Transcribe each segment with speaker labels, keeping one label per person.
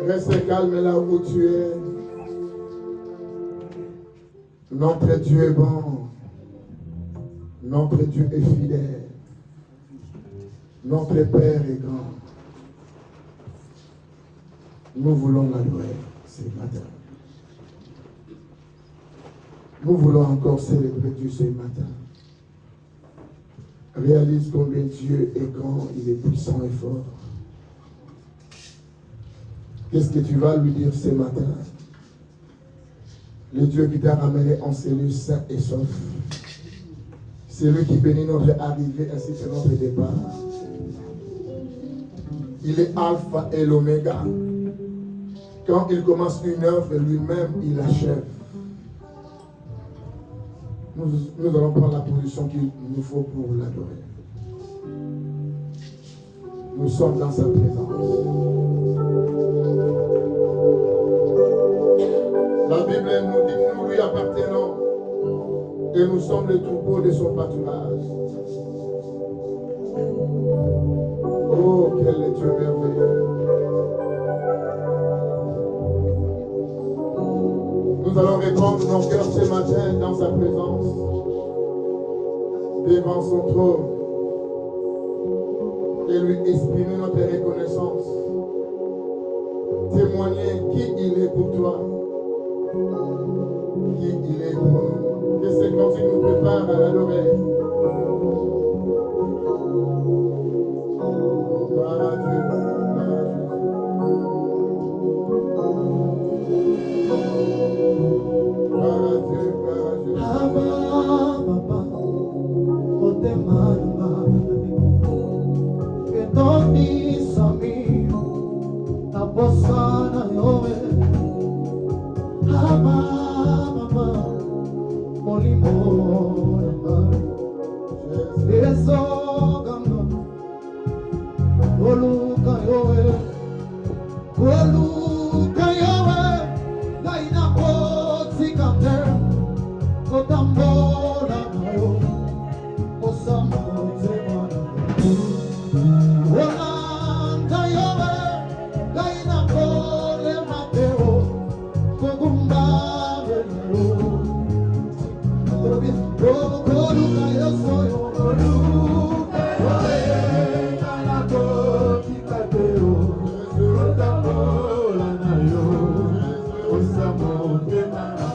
Speaker 1: Reste calme là où tu es. Notre Dieu est bon. Notre Dieu est fidèle. Notre Père est grand. Nous voulons l'adorer ce matin. Nous voulons encore célébrer Dieu ce matin. Réalise combien Dieu est grand, il est puissant et fort. Qu'est-ce que tu vas lui dire ce matin? Le Dieu qui t'a ramené en cellule sain et sauf. C'est lui qui bénit notre arrivée ainsi que notre départ. Il est alpha et l'oméga. Quand il commence une œuvre, lui-même, il achève. Nous allons prendre la position qu'il nous faut pour l'adorer. Nous sommes dans sa présence. La Bible nous dit que nous lui appartenons. Et nous sommes le troupeau de son pâturage. Oh, quel est Dieu merveilleux. Nous allons répandre nos cœurs ce matin dans sa présence, devant son trône, et lui exprimer notre reconnaissance. Témoigner qui il est pour toi, qui il est pour nous. Que c'est quand il nous prépare à l'adorer. Gloire à Dieu, gloire à Jésus. Gloire à Dieu, gloire à Jésus.
Speaker 2: Abba, Papa, Otemana, que ton fils ami, ta bossana yowe. Abba, Papa, Molimona, Ezogama, Oluka yowe, Oluka yowe, Gaina poti kamter. Kotambola nayo, Osamoze mana. Olanda yowe, Gaina pole mateo, Kogumba nayo. Koluka yosoyo, Koluka yowe, Gaina poti kateo, Kotambola nayo, Osamoze mana.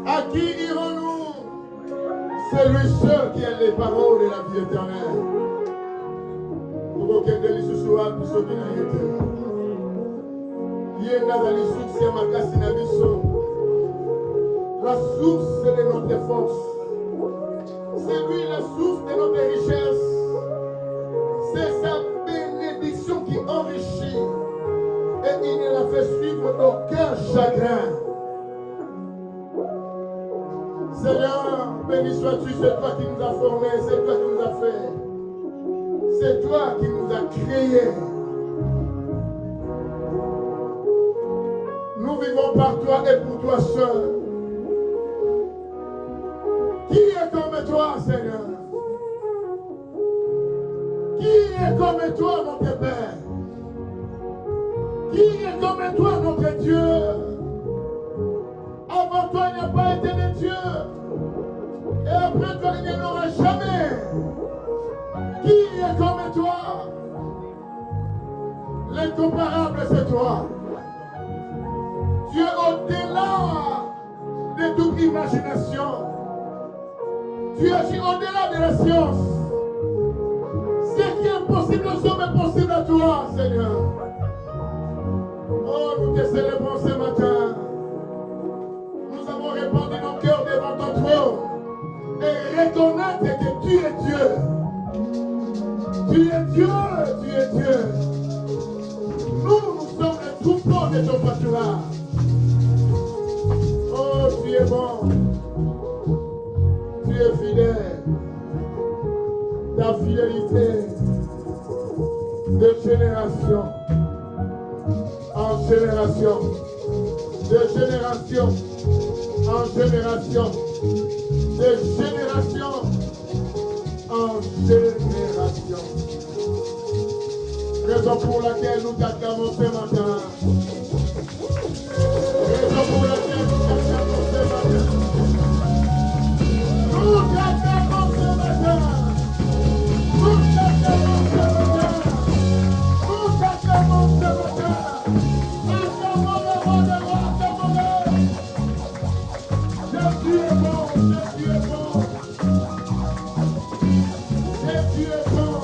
Speaker 1: À qui irons-nous? C'est lui seul qui a les paroles de la vie éternelle. Pour aucun délit ce soir, pour ceux qui n'ont été. La source de notre force. C'est lui la source de notre richesse. C'est sa bénédiction qui enrichit. Et il ne la fait suivre d'aucun chagrin. Seigneur, béni sois-tu, c'est toi qui nous as formés, c'est toi qui nous as fait. C'est toi qui nous as créés. Nous vivons par toi et pour toi seul. Qui est comme toi, Seigneur? Qui est comme toi, notre Père? Qui est comme toi, notre Dieu? Avant toi, il n'y a pas été de Dieu. Et après toi, il n'y en aura jamais. Qui est comme toi? L'incomparable, c'est toi. Tu es au-delà de toute imagination. Tu es au-delà de la science. Ce qui est impossible aux hommes est possible à toi, Seigneur. Oh, nous te célébrons ce matin. Nous avons répandu nos cœurs devant ton trône et reconnaître que tu es Dieu. Tu es Dieu, tu es Dieu. Nous sommes les troupeaux de ton pâturage. Oh, tu es bon. Tu es fidèle. Ta fidélité de génération en génération, de génération en génération, de génération en génération. Raison pour laquelle nous t'acclamons ce matin. Raison pour laquelle nous t'acclamons ce matin. Nous t'acclamons ce matin. Nous t'acclamons ce matin. Nous t'acclamons ce matin. Acclamons-le, roi des rois, acclamons-le. Jésus est bon, Jésus est bon. Jésus est bon.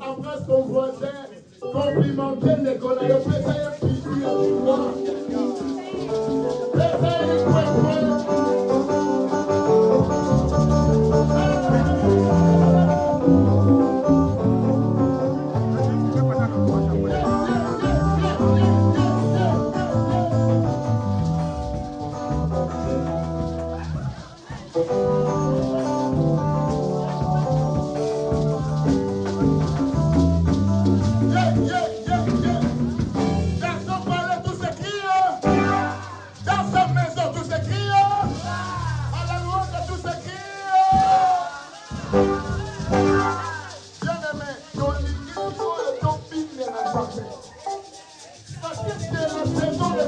Speaker 1: Embrasse ton voisin, complimenter les collègues, fais un bisou, tu vois. Fais un point.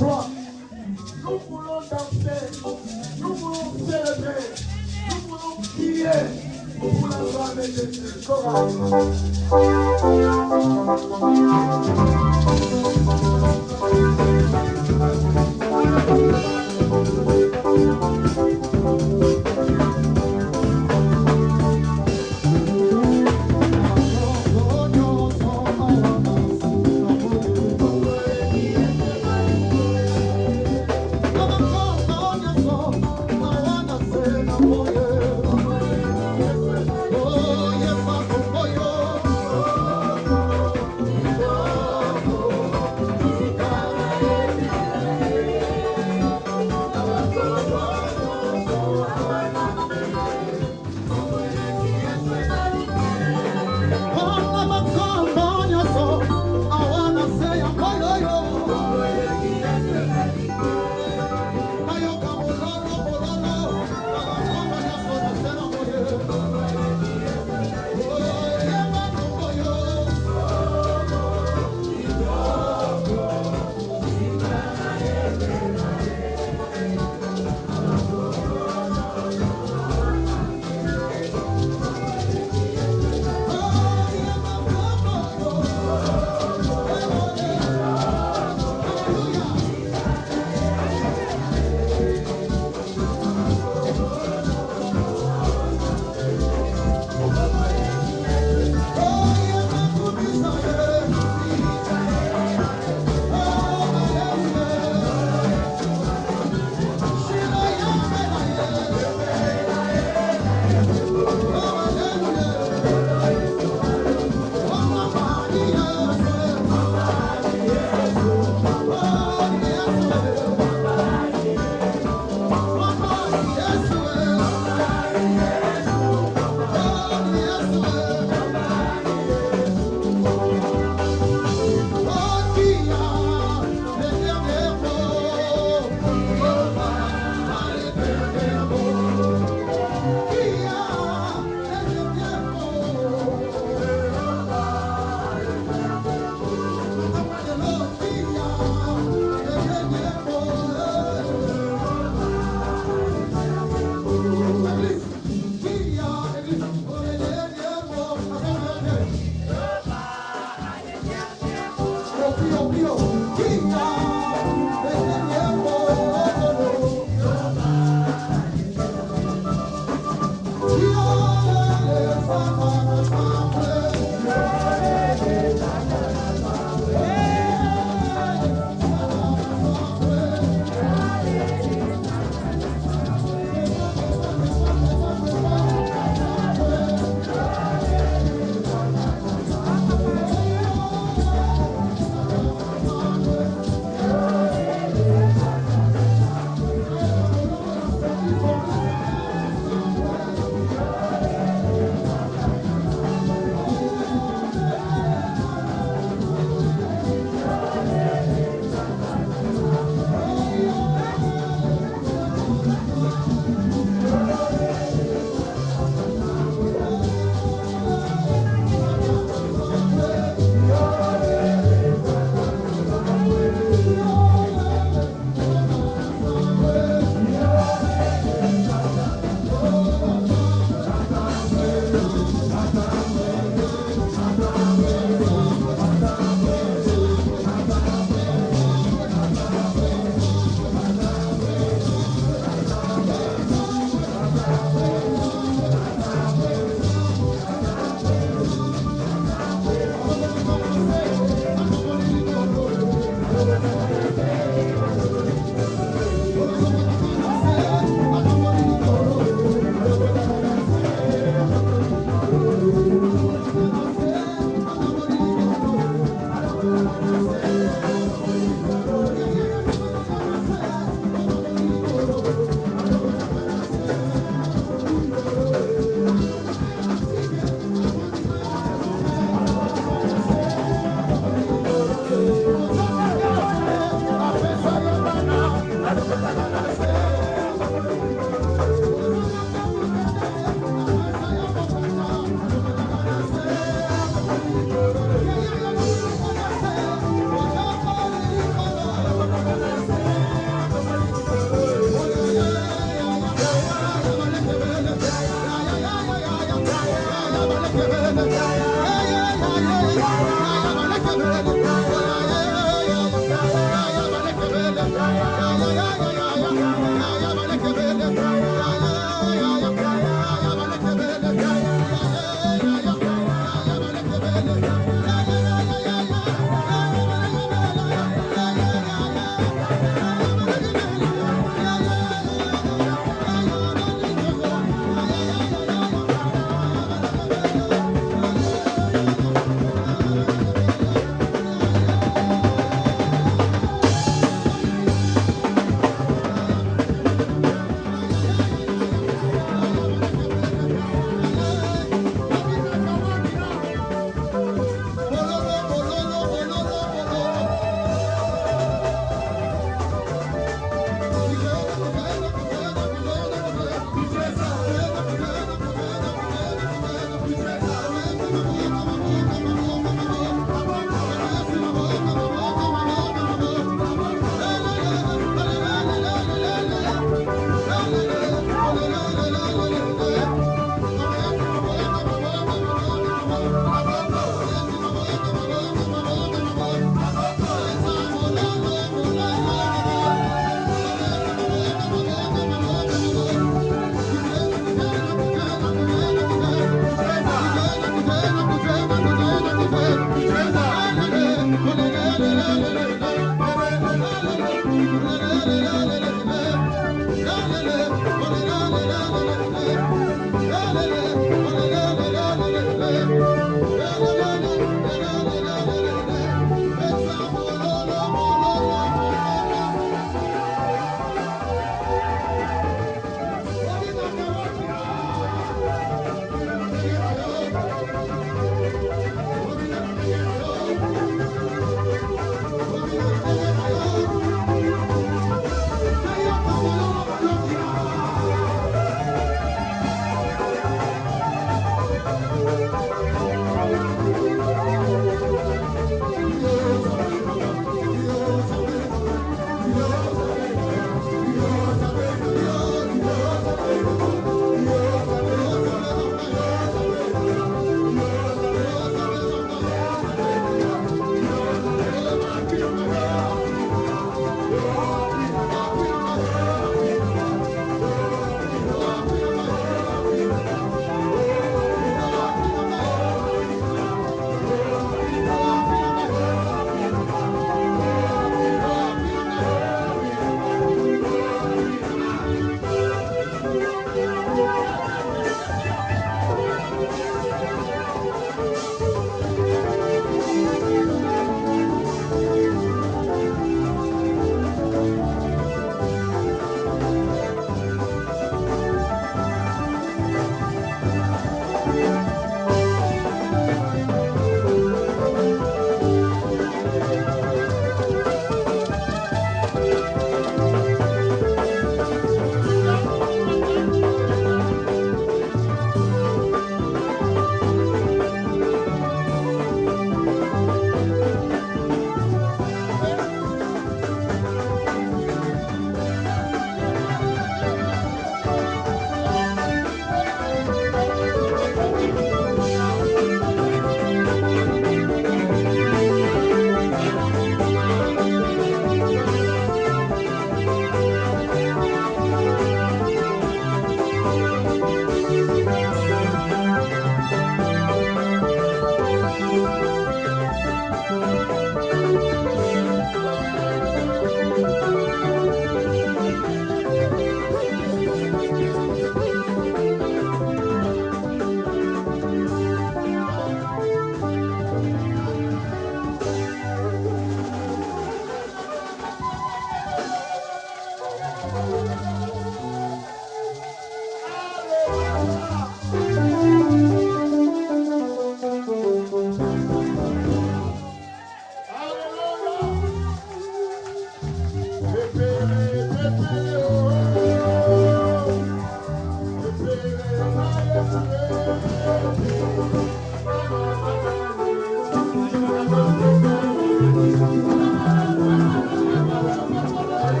Speaker 1: Nous voulons danser, nous voulons célébrer, nous voulons crier pour la gloire de Jésus.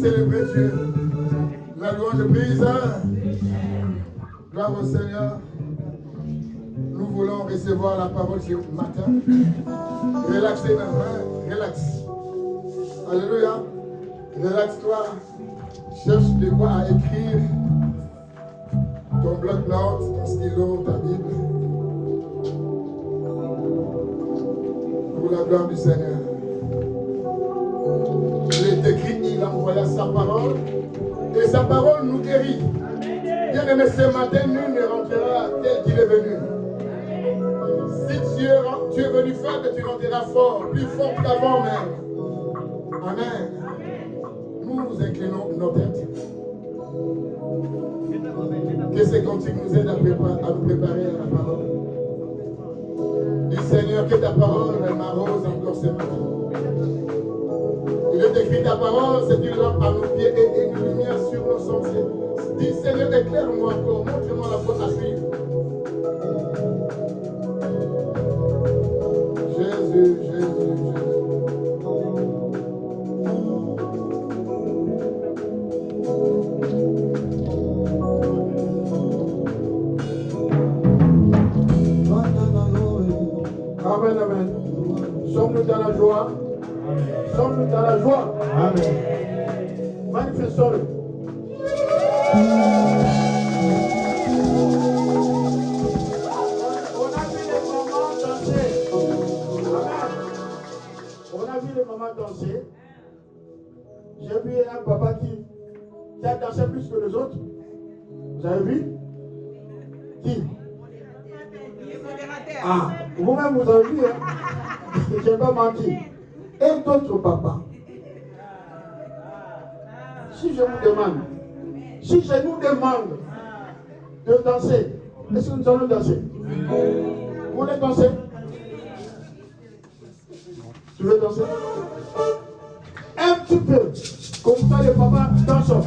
Speaker 1: Célébrer Dieu. La louange brise. Gloire au Seigneur. Nous voulons recevoir la parole ce matin. Relaxez les mains. Relax. Alléluia. Relaxe-toi. Cherche de quoi à écrire. Ton bloc-notes, ton stylo, ta Bible. Pour la gloire du Seigneur. Il est écrit, il envoya sa parole et sa parole nous guérit. Bien-aimé, ce matin, nul ne rentrera tel qu'il est venu. Si tu es venu faible, tu rentreras fort, plus fort qu'avant même. Amen. Nous inclinons nos têtes. Que ces cantiques nous aident à nous préparer à la parole. Dis Seigneur, que ta parole m'arrose encore ce matin. Il est écrit ta parole, c'est une lampe à nos pieds et une lumière sur nos sentiers. Dis Seigneur, éclaire-moi encore, montre-moi la voie à suivre. Jésus, Jésus, Jésus. Amen, amen. Sommes-nous dans la joie? Sommes-nous dans la joie?
Speaker 2: Amen.
Speaker 1: Manifestons-le. On a vu les mamans danser. Amen. On a vu les mamans danser. J'ai vu un papa qui a dansé plus que les autres. Vous avez vu? Qui? Ah, vous-même vous avez vu, hein? Je n'ai pas menti. Et d'autres papas. Si je nous demande de danser, est-ce que nous allons danser? Vous voulez danser? Tu veux danser? Un petit peu, comme ça les papas dansent.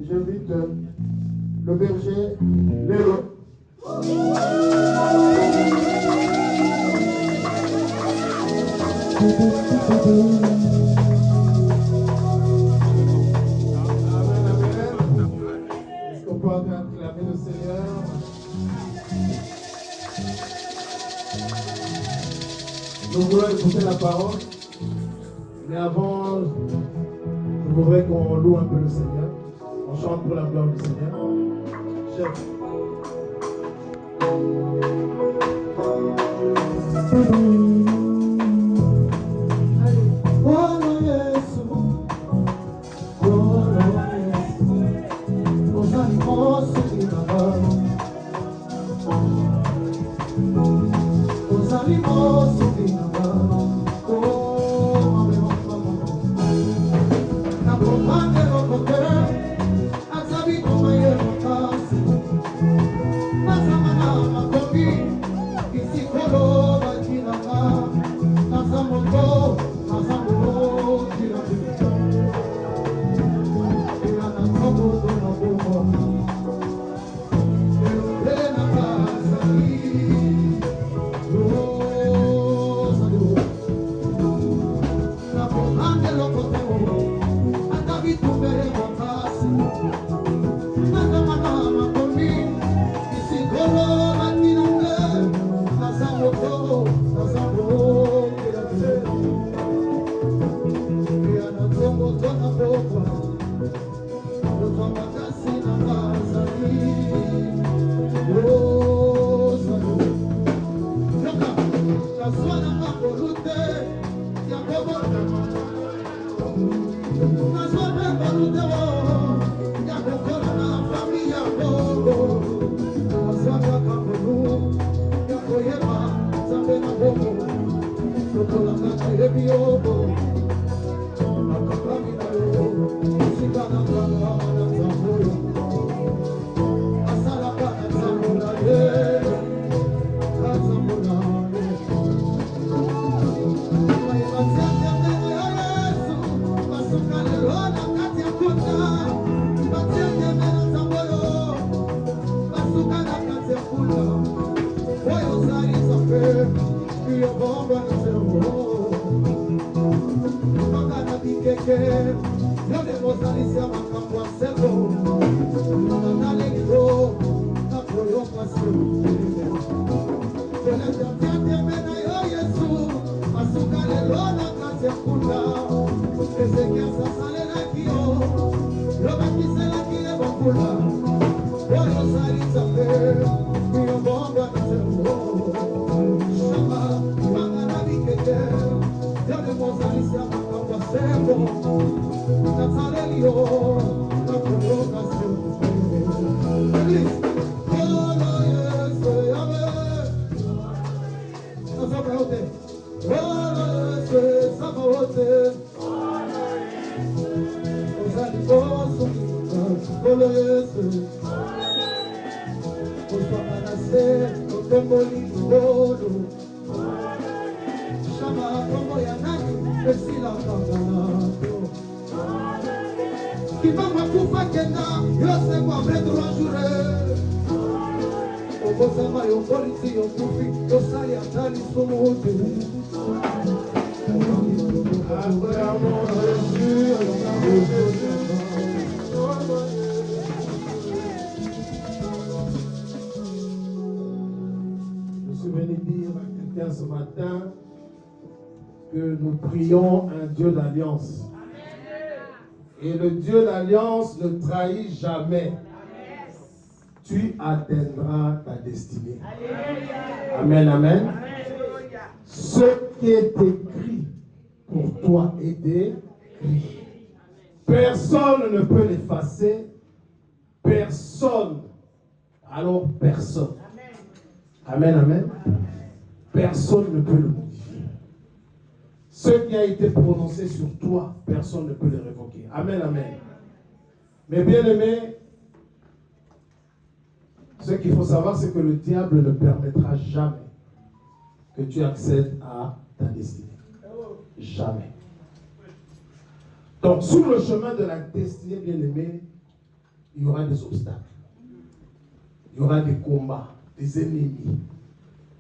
Speaker 1: J'invite le berger Léo. Amen, amen. Est-ce qu'on peut acclamer le Seigneur? Nous voulons écouter la parole, mais avant, je voudrais qu'on loue un peu le Seigneur. On chante pour la gloire du Seigneur. Chef.
Speaker 2: ke yone mozalisia makambo ya seko nanalelilo nakoyokasi toletapiateme na yo yesu masuka lelo na kati ya kunda ezekia sasalelaki yo lobakiselaki ye bakula oyo ozali nzambe yobonga na tembo shama mangana bikeke yone mozalisia makambo ya seko nasaleli yo nakoyokasi Kibamba kufa kenda yose kwa mredo rajure Obosama yo polisi yo kufi yo sali atali somo hote
Speaker 3: Je suis venu dire à quelqu'un ce matin que nous prions un Dieu d'alliance. Et le Dieu d'alliance ne trahit jamais. Tu atteindras ta destinée. Amen, amen. Ce qui est écrit pour toi est écrit. Personne ne peut l'effacer. Personne. Alors personne. Amen, amen. Personne ne peut le modifier. Ce qui a été prononcé sur toi, personne ne peut le révoquer. Amen, amen. Mais bien aimé, ce qu'il faut savoir, c'est que le diable ne permettra jamais que tu accèdes à ta destinée. Jamais. Donc, sur le chemin de la destinée, bien aimé, il y aura des obstacles. Il y aura des combats, des ennemis.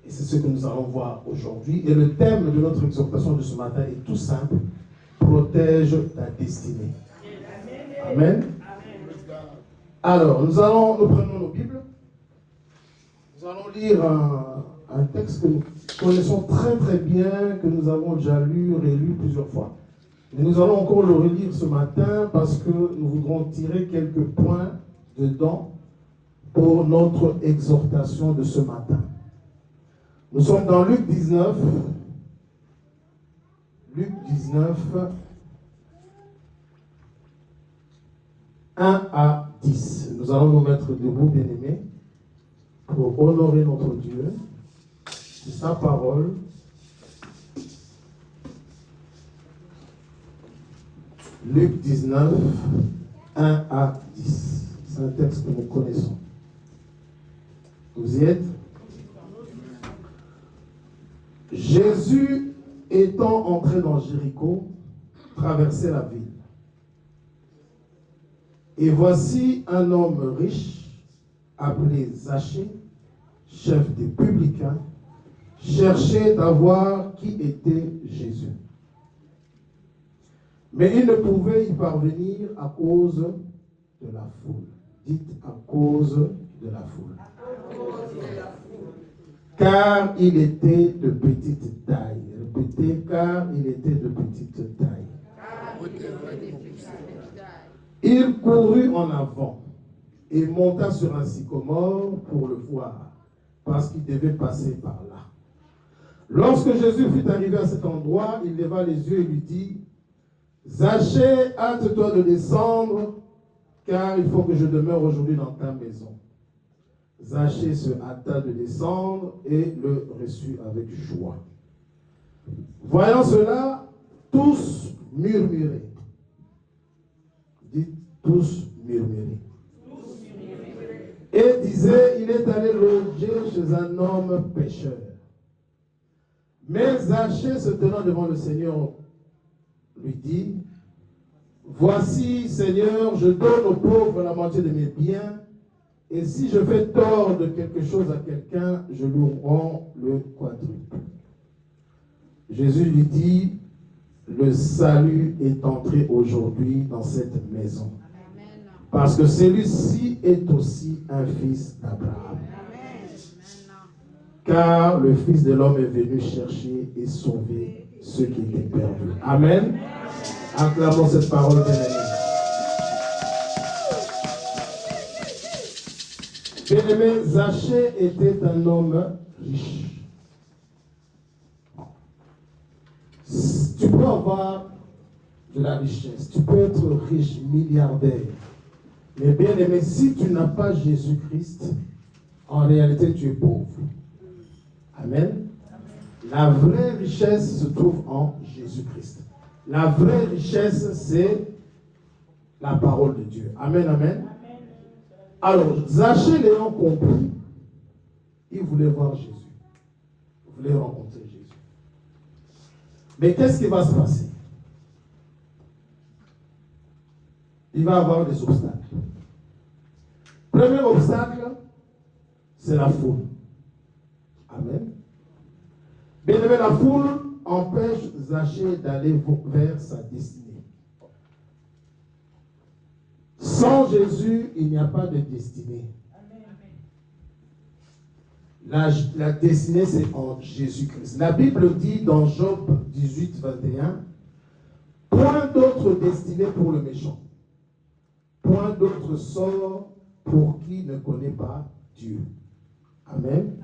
Speaker 3: Et c'est ce que nous allons voir aujourd'hui. Et le thème de notre exhortation de ce matin est tout simple. Protège ta destinée. Amen. Alors, nous prenons nos Bibles. Nous allons lire un texte que nous connaissons très très bien, que nous avons déjà lu, rélu plusieurs fois. Mais nous allons encore le relire ce matin parce que nous voudrons tirer quelques points dedans pour notre exhortation de ce matin. Nous sommes dans Luc 19. Luc 19, 1 à 10. Nous allons nous mettre debout, bien-aimés, pour honorer notre Dieu. C'est sa parole. Luc 19, 1 à 10. C'est un texte que nous connaissons. Vous y êtes? Jésus, étant entré dans Jéricho, traversait la ville. Et voici un homme riche, appelé Zachée, chef des publicains, cherchait à voir qui était Jésus. Mais il ne pouvait y parvenir à cause de la foule. Dites à cause de la foule. Car il était de petite taille. Répétez, car il était de petite taille. Il courut en avant et monta sur un sycomore pour le voir, parce qu'il devait passer par là. Lorsque Jésus fut arrivé à cet endroit, il leva les yeux et lui dit, Zachée, hâte-toi de descendre, car il faut que je demeure aujourd'hui dans ta maison. Zachée se hâta de descendre et le reçut avec joie. Voyant cela, tous murmuraient. Dites tous murmuraient. Et disaient, il est allé loger chez un homme pécheur. Mais Zachée, se tenant devant le Seigneur, lui dit, voici, Seigneur, je donne aux pauvres la moitié de mes biens, et si je fais tort de quelque chose à quelqu'un, je lui rends le quadruple. Jésus lui dit, le salut est entré aujourd'hui dans cette maison. Parce que celui-ci est aussi un fils d'Abraham. Car le Fils de l'homme est venu chercher et sauver ceux qui étaient perdus. Amen. Acclamons cette parole bien-aimée. Bien-aimé, Zachée était un homme riche. Tu peux avoir de la richesse, tu peux être riche, milliardaire. Mais bien-aimé, si tu n'as pas Jésus-Christ, en réalité tu es pauvre. Amen. La vraie richesse se trouve en Jésus-Christ. La vraie richesse, c'est la parole de Dieu. Amen, amen. Alors, Zachée l'ayant compris, il voulait voir Jésus. Il voulait rencontrer Jésus. Mais qu'est-ce qui va se passer? Il va avoir des obstacles. Premier obstacle, c'est la foule. Amen. Bien aimé, la foule empêche Zachée d'aller vers sa destinée. Sans Jésus, il n'y a pas de destinée. La destinée, c'est en Jésus-Christ. La Bible dit dans Job 18, 21, point d'autre destinée pour le méchant, point d'autre sort pour qui ne connaît pas Dieu. Amen.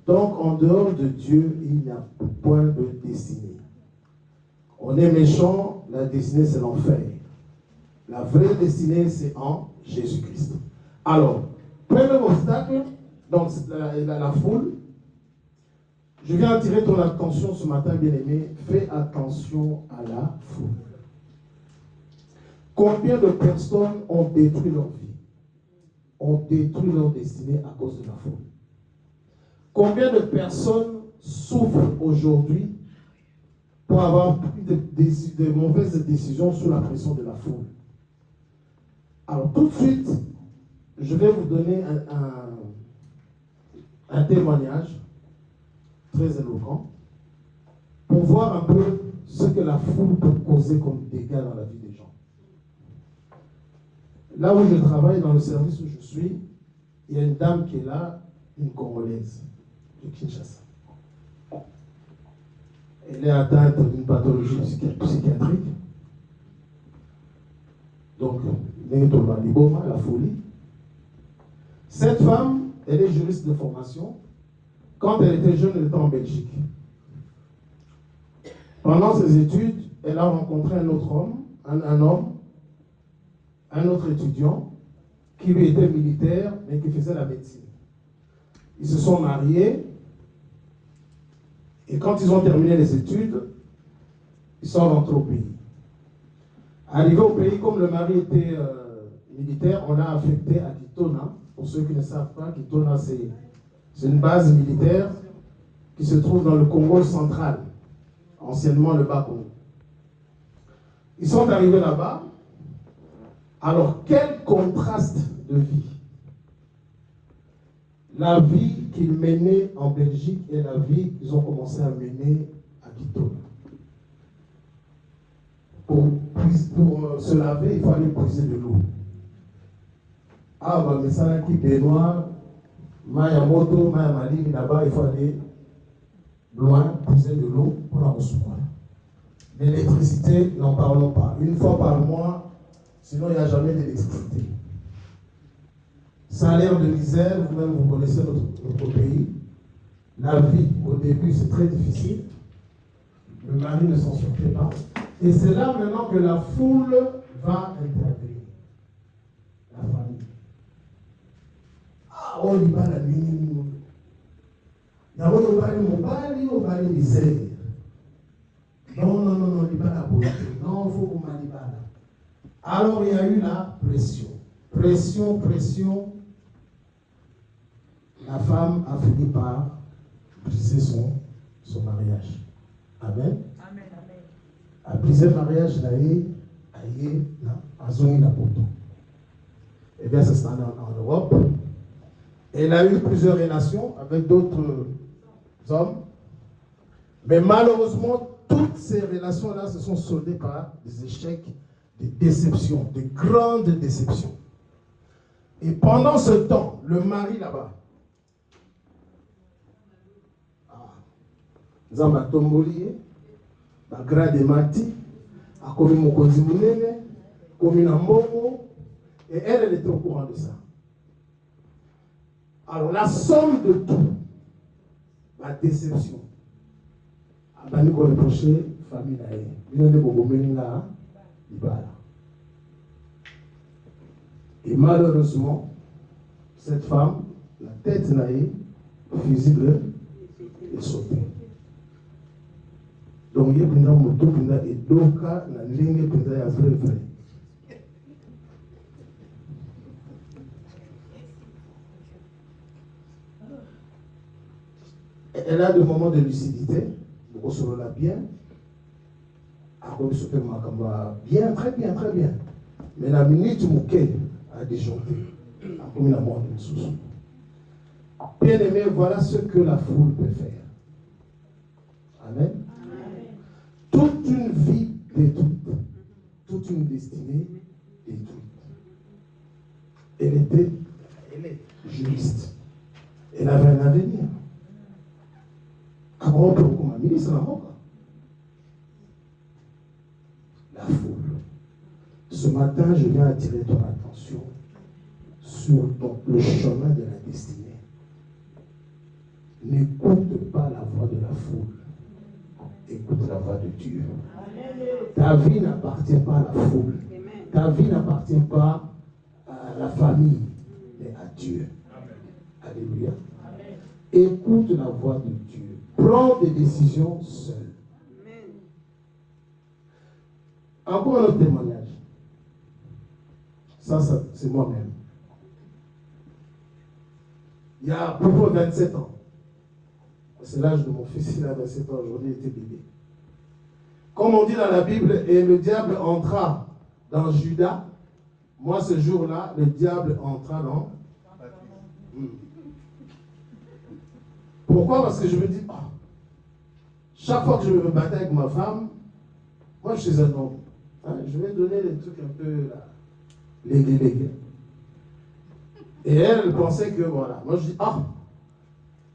Speaker 3: Donc, en dehors de Dieu, il n'y a point de destinée. On est méchant, la destinée, c'est l'enfer. La vraie destinée, c'est en Jésus-Christ. Alors, premier obstacle, donc la foule. Je viens attirer ton attention ce matin, bien-aimé. Fais attention à la foule. Combien de personnes ont détruit leur vie, ont détruit leur destinée à cause de la foule? Combien de personnes souffrent aujourd'hui pour avoir pris de mauvaises décisions sous la pression de la foule? Alors tout de suite, je vais vous donner un témoignage très éloquent pour voir un peu ce que la foule peut causer comme dégâts dans la vie des gens. Là où je travaille, dans le service où je suis, il y a une dame qui est là, une Congolaise de Kinshasa. Elle est atteinte d'une pathologie psychiatrique. Donc, la folie. Cette femme, elle est juriste de formation. Quand elle était jeune, elle était en Belgique. Pendant ses études, elle a rencontré un autre homme, un autre étudiant, qui lui était militaire, mais qui faisait la médecine. Ils se sont mariés, et quand ils ont terminé les études, ils sont rentrés au pays. Arrivé au pays, comme le mari était militaire, on l'a affecté à Kitona. Pour ceux qui ne savent pas, Kitona, c'est une base militaire qui se trouve dans le Congo central, anciennement le Bas-Congo. Ils sont arrivés là-bas. Alors, quel contraste de vie! La vie qu'ils menaient en Belgique et la vie qu'ils ont commencé à mener à Kitona. Pour se laver, il faut aller puiser de l'eau. Ah, bah, mais ça, qui Benoît, Maya Moto, Maya Mali, là-bas, il faut aller loin, puiser de l'eau pour la recevoir. L'électricité, n'en parlons pas. Une fois par mois, sinon il n'y a jamais d'électricité. Salaire de misère, vous-même vous connaissez notre pays. La vie, au début, c'est très difficile. Le mari ne s'en sortait pas. Et c'est là maintenant que la foule va intervenir. La famille. Ah, on dit pas la nuit. D'abord, on va aller misère. Non, on dit pas la beauté. Non, il faut qu'on m'a dit pas là. Alors, il y a eu la pression. Pression. La femme a fini par briser son mariage. Amen. A brisé le mariage, a zoné la poto. Et bien, ça se passe en Europe. Elle a eu plusieurs relations avec d'autres hommes. Mais malheureusement, toutes ces relations-là se sont soldées par des échecs, des déceptions, des grandes déceptions. Et pendant ce temps, le mari là-bas, Nzamba Tomboli, la grade Mati, a commis mon Munene, commis Nambomo, et elle était au courant de ça. Alors la somme de tout, la déception, a nous reproché famille naïe. Et malheureusement, cette femme, la tête naïe, visible, est sautée. Donc, il y a un moto qui a été doka na ligne qui a été vrai. Elle a des moments de lucidité, beaucoup sur la bien, bien, très bien, très bien. Mais la minute où a disjoncté, a commis la mort d'une source. Bien aimé, voilà ce que la foule peut faire. Amen. Toute une vie détruite, toute une destinée détruite. Elle est juriste. Elle avait un avenir. La foule. Ce matin, je viens attirer ton attention sur le chemin de la destinée. N'écoute pas la voix de la foule. Écoute la voix de Dieu. Ta vie n'appartient pas à la foule. Ta vie n'appartient pas à la famille, mais à Dieu. Alléluia. Écoute la voix de Dieu. Prends des décisions seul. Encore un autre témoignage. Ça c'est moi-même. Il y a à peu près 27 ans. C'est l'âge de mon fils, il a 27 ans, aujourd'hui il était bébé. Comme on dit dans la Bible, et le diable entra dans Judas. Moi, ce jour-là, le diable entra dans... Pourquoi? Parce que je me dis, chaque fois que je me battais avec ma femme, moi je suis un homme. Je vais donner des trucs un peu légués. Et elle pensait que voilà. Moi je dis,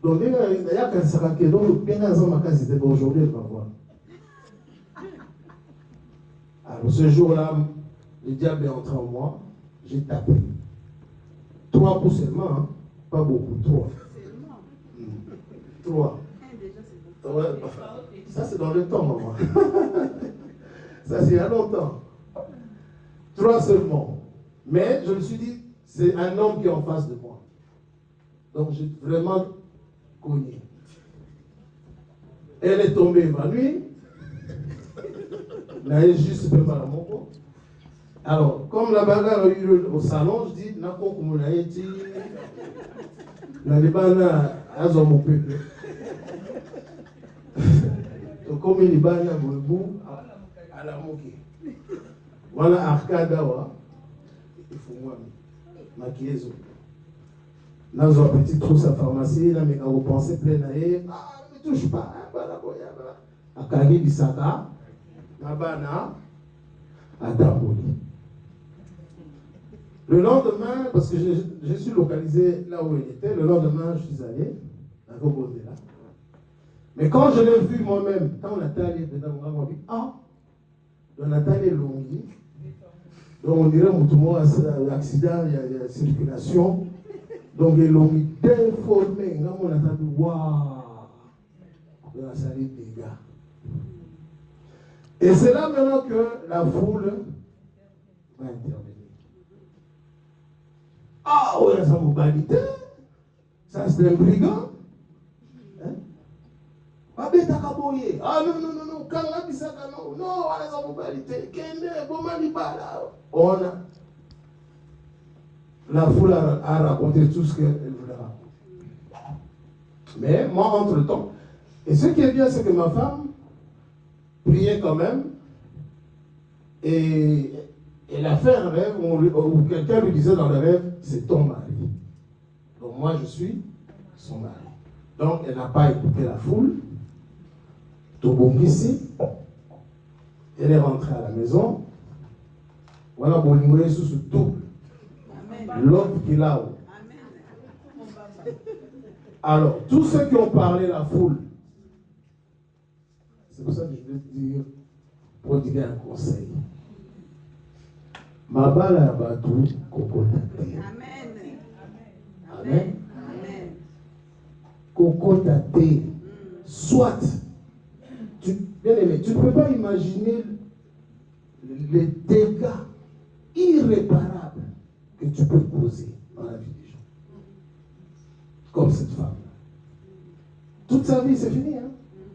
Speaker 3: donc il y a qu'un saraké, donc bien dans ma case, c'était aujourd'hui, elle va voir. Alors ce jour-là, le diable est entré en moi, j'ai tapé. 3 coups seulement, pas beaucoup, 3. 3. Ouais, ça c'est dans le temps, maman. Ça c'est il y a longtemps. 3 seulement. Mais je me suis dit, c'est un homme qui est en face de moi. Donc j'ai vraiment cogné. Elle est tombée évanouie. Là, elle juste fait mal à mon corps. Alors, comme la bagarre a eu au salon, je dis, Nako Kumunaïti, Nalibana Azomope. Donc, comme il y a un bout, à la moquée. Voilà, Arkadawa, il faut moi, maquiller. Là, j'ai un petit trou à la pharmacie, là, mais quand vous pensez plein d'ailleurs, ne touche pas, à Kagi Bisaka, Nabana, à Daboli. Le lendemain, parce que je suis localisé là où il était, le lendemain, je suis allé à Gobondela. Mais quand je l'ai vu moi-même, quand on a allé dedans, on m'a dit, on a allé Longi. Donc on dirait un accident, il y a circulation. Donc ils l'ont mis déformé. On a dit, waouh, on a salé des gars. Et c'est là maintenant que la foule va intervenir. Ouais, ça m'a validé. Ça c'est un brigand. Non, quand la bisaka non, on a sa mobilité. On a. La foule a raconté tout ce qu'elle voulait raconter. Mais moi, entre-temps, et ce qui est bien, c'est que ma femme priait quand même, et elle a fait un rêve où quelqu'un lui disait dans le rêve, c'est ton mari. Donc moi, je suis son mari. Donc elle n'a pas écouté la foule. Tobongisi, elle est rentrée à la maison. Voilà, Bolingo est sous ce double. L'homme qui est là-haut. Alors, tous ceux qui ont parlé, la foule, c'est pour ça que je vais te dire, prodiguer un conseil. Mabala Abadou Kokotate. Amen. Kokotate. Soit, bien aimé, tu ne peux pas imaginer les dégâts irréparables que tu peux causer dans la vie des gens. Comme cette femme. Toute sa vie, c'est fini. Hein?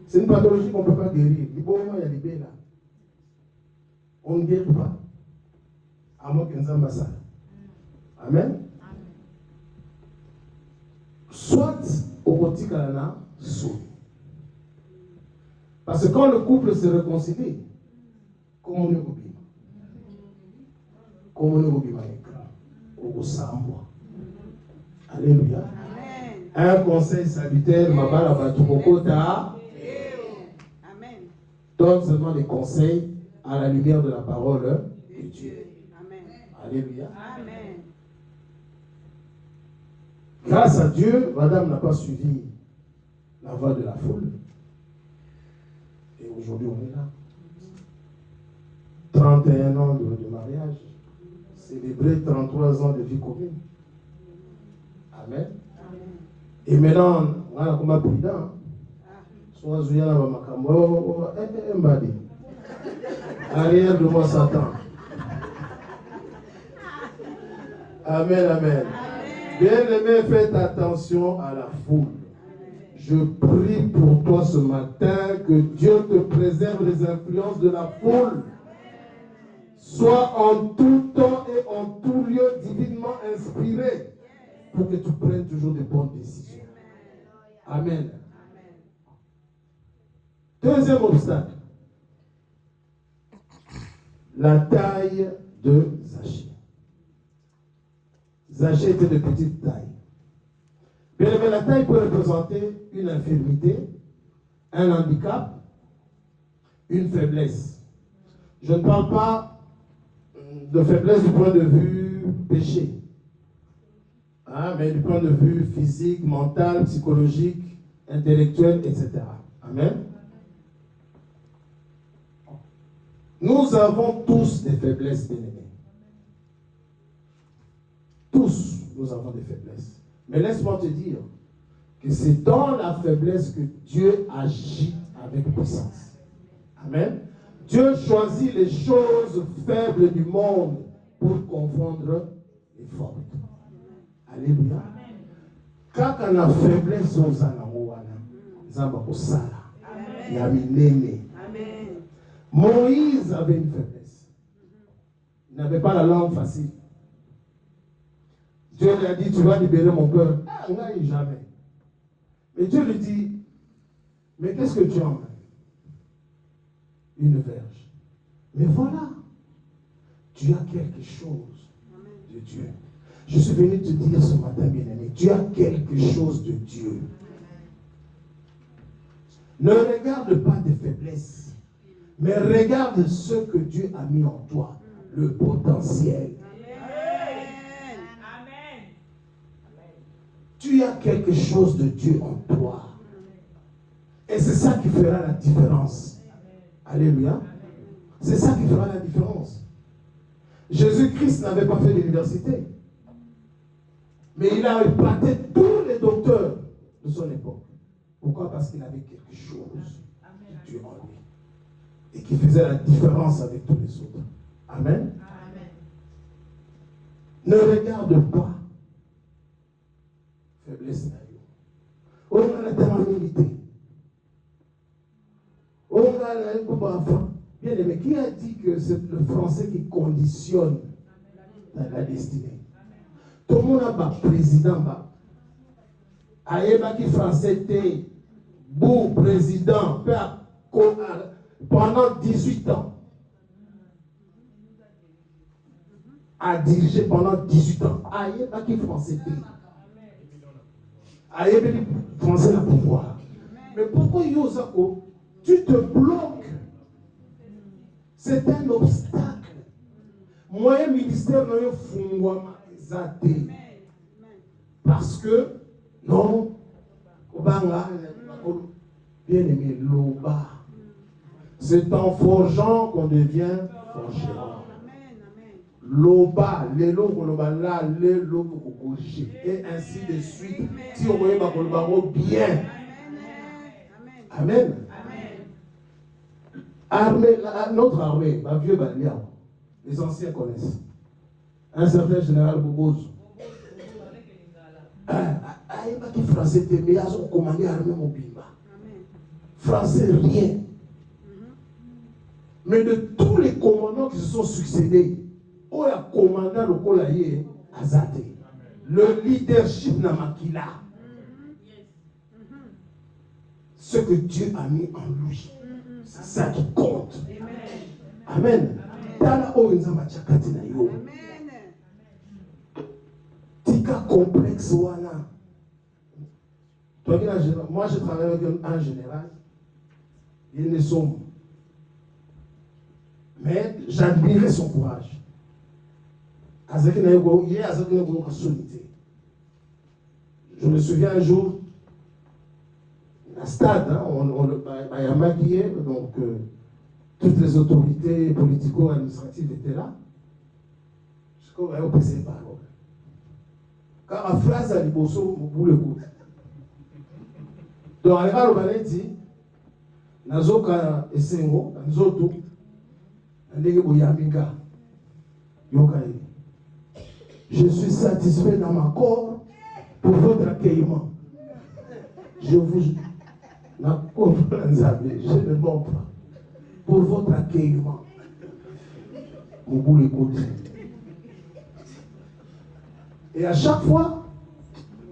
Speaker 3: C'est une pathologie qu'on ne peut pas guérir. Il y a des bébés là. On ne guérit pas. À moins qu'un ambassade. Amen. Soit au Botikalana, soit. Parce que quand le couple se réconcilie, comme on est au bima, au Sambwa. Alléluia. Un conseil salutaire, Mabala Batukokota. Donne seulement des conseils à la lumière de la parole de Dieu. Alléluia. Grâce à Dieu, madame n'a pas suivi la voie de la foule. Et aujourd'hui, on est là. 31 ans de mariage. Célébrer 33 ans de vie commune. Amen. Et maintenant, on a comme un président. Arrière de moi, Satan. Amen, amen. Bien-aimé, faites attention à la foule. Je prie pour toi ce matin que Dieu te préserve des influences de la foule. Sois en tout temps et en tout lieu divinement inspiré pour que tu prennes toujours de bonnes décisions. Amen. Deuxième obstacle. La taille de Zachée. Zachée était de petite taille. Mais la taille peut représenter une infirmité, un handicap, une faiblesse. Je ne parle pas de faiblesse du point de vue péché, mais du point de vue physique, mental, psychologique, intellectuel, etc. Amen. Nous avons tous des faiblesses, bien-aimés. Tous, nous avons des faiblesses. Mais laisse-moi te dire que c'est dans la faiblesse que Dieu agit avec puissance. Amen. Dieu choisit les choses faibles du monde pour confondre les fortes. Alléluia. Quand on a faiblesse, on a Moïse avait une faiblesse. Il n'avait pas la langue facile. Dieu lui a dit, tu vas libérer mon peuple. Jamais. Mais Dieu lui dit, mais qu'est-ce que tu as en main? Une verge. Mais voilà, tu as quelque chose de Dieu. Je suis venu te dire ce matin, bien-aimé, tu as quelque chose de Dieu. Ne regarde pas tes faiblesses, mais regarde ce que Dieu a mis en toi, le potentiel. Tu as quelque chose de Dieu en toi. Et c'est ça qui fera la différence. Alléluia. C'est ça qui fera la différence. Jésus-Christ n'avait pas fait l'université. Mais il a épaté tous les docteurs de son époque. Pourquoi? Parce qu'il avait quelque chose de Dieu en lui. Et qui faisait la différence avec tous les autres. Amen. Ne regarde pas faiblesse d'ailleurs. On a la terminalité. On a la bien aimé, qui a dit que c'est le français qui conditionne la destinée? Tout le monde a un président. Aïeba qui français était beau président pendant 18 ans. A dirigé pendant 18 ans. Aïeba qui français était. Aïeba qui français le pouvoir. Mais pourquoi Yosako tu te bloques. C'est un obstacle. Moyen ministère n'a eu fungwama zate. Parce que, non, bien aimé, l'oba. C'est en forgeant qu'on devient forgeron. L'oba, l'élo, là, l'élo, et ainsi de suite. Si on voyait bien. Amen. Armée, notre armée, ma vieux Baliao, les anciens connaissent. Un certain général Bobozo. Qui français était mais ils ont commandé l'armée Mobimba. Français rien. Mais de tous les commandants qui se sont succédés, on a commandé le Kolaye Azate. Le leadership n'a makila. Ce que Dieu a mis en lui. C'est ça qui compte. Amen. Tika complexe wana. Moi je travaille avec un général. Il est sombre. Mais j'admirais son courage. Je me souviens un jour, à stade, hein, on a maquillé, donc toutes les autorités politico-administratives étaient là. Je crois qu'on va passer par là. Car ma phrase à Liboso, vous le goût. Donc, à l'égal, on va dire, Nazoka et Sengo, Nazoto, je suis satisfait dans ma corps pour votre accueillement. Je vous je ne mens pas. Pour votre accueillement. Et à chaque fois,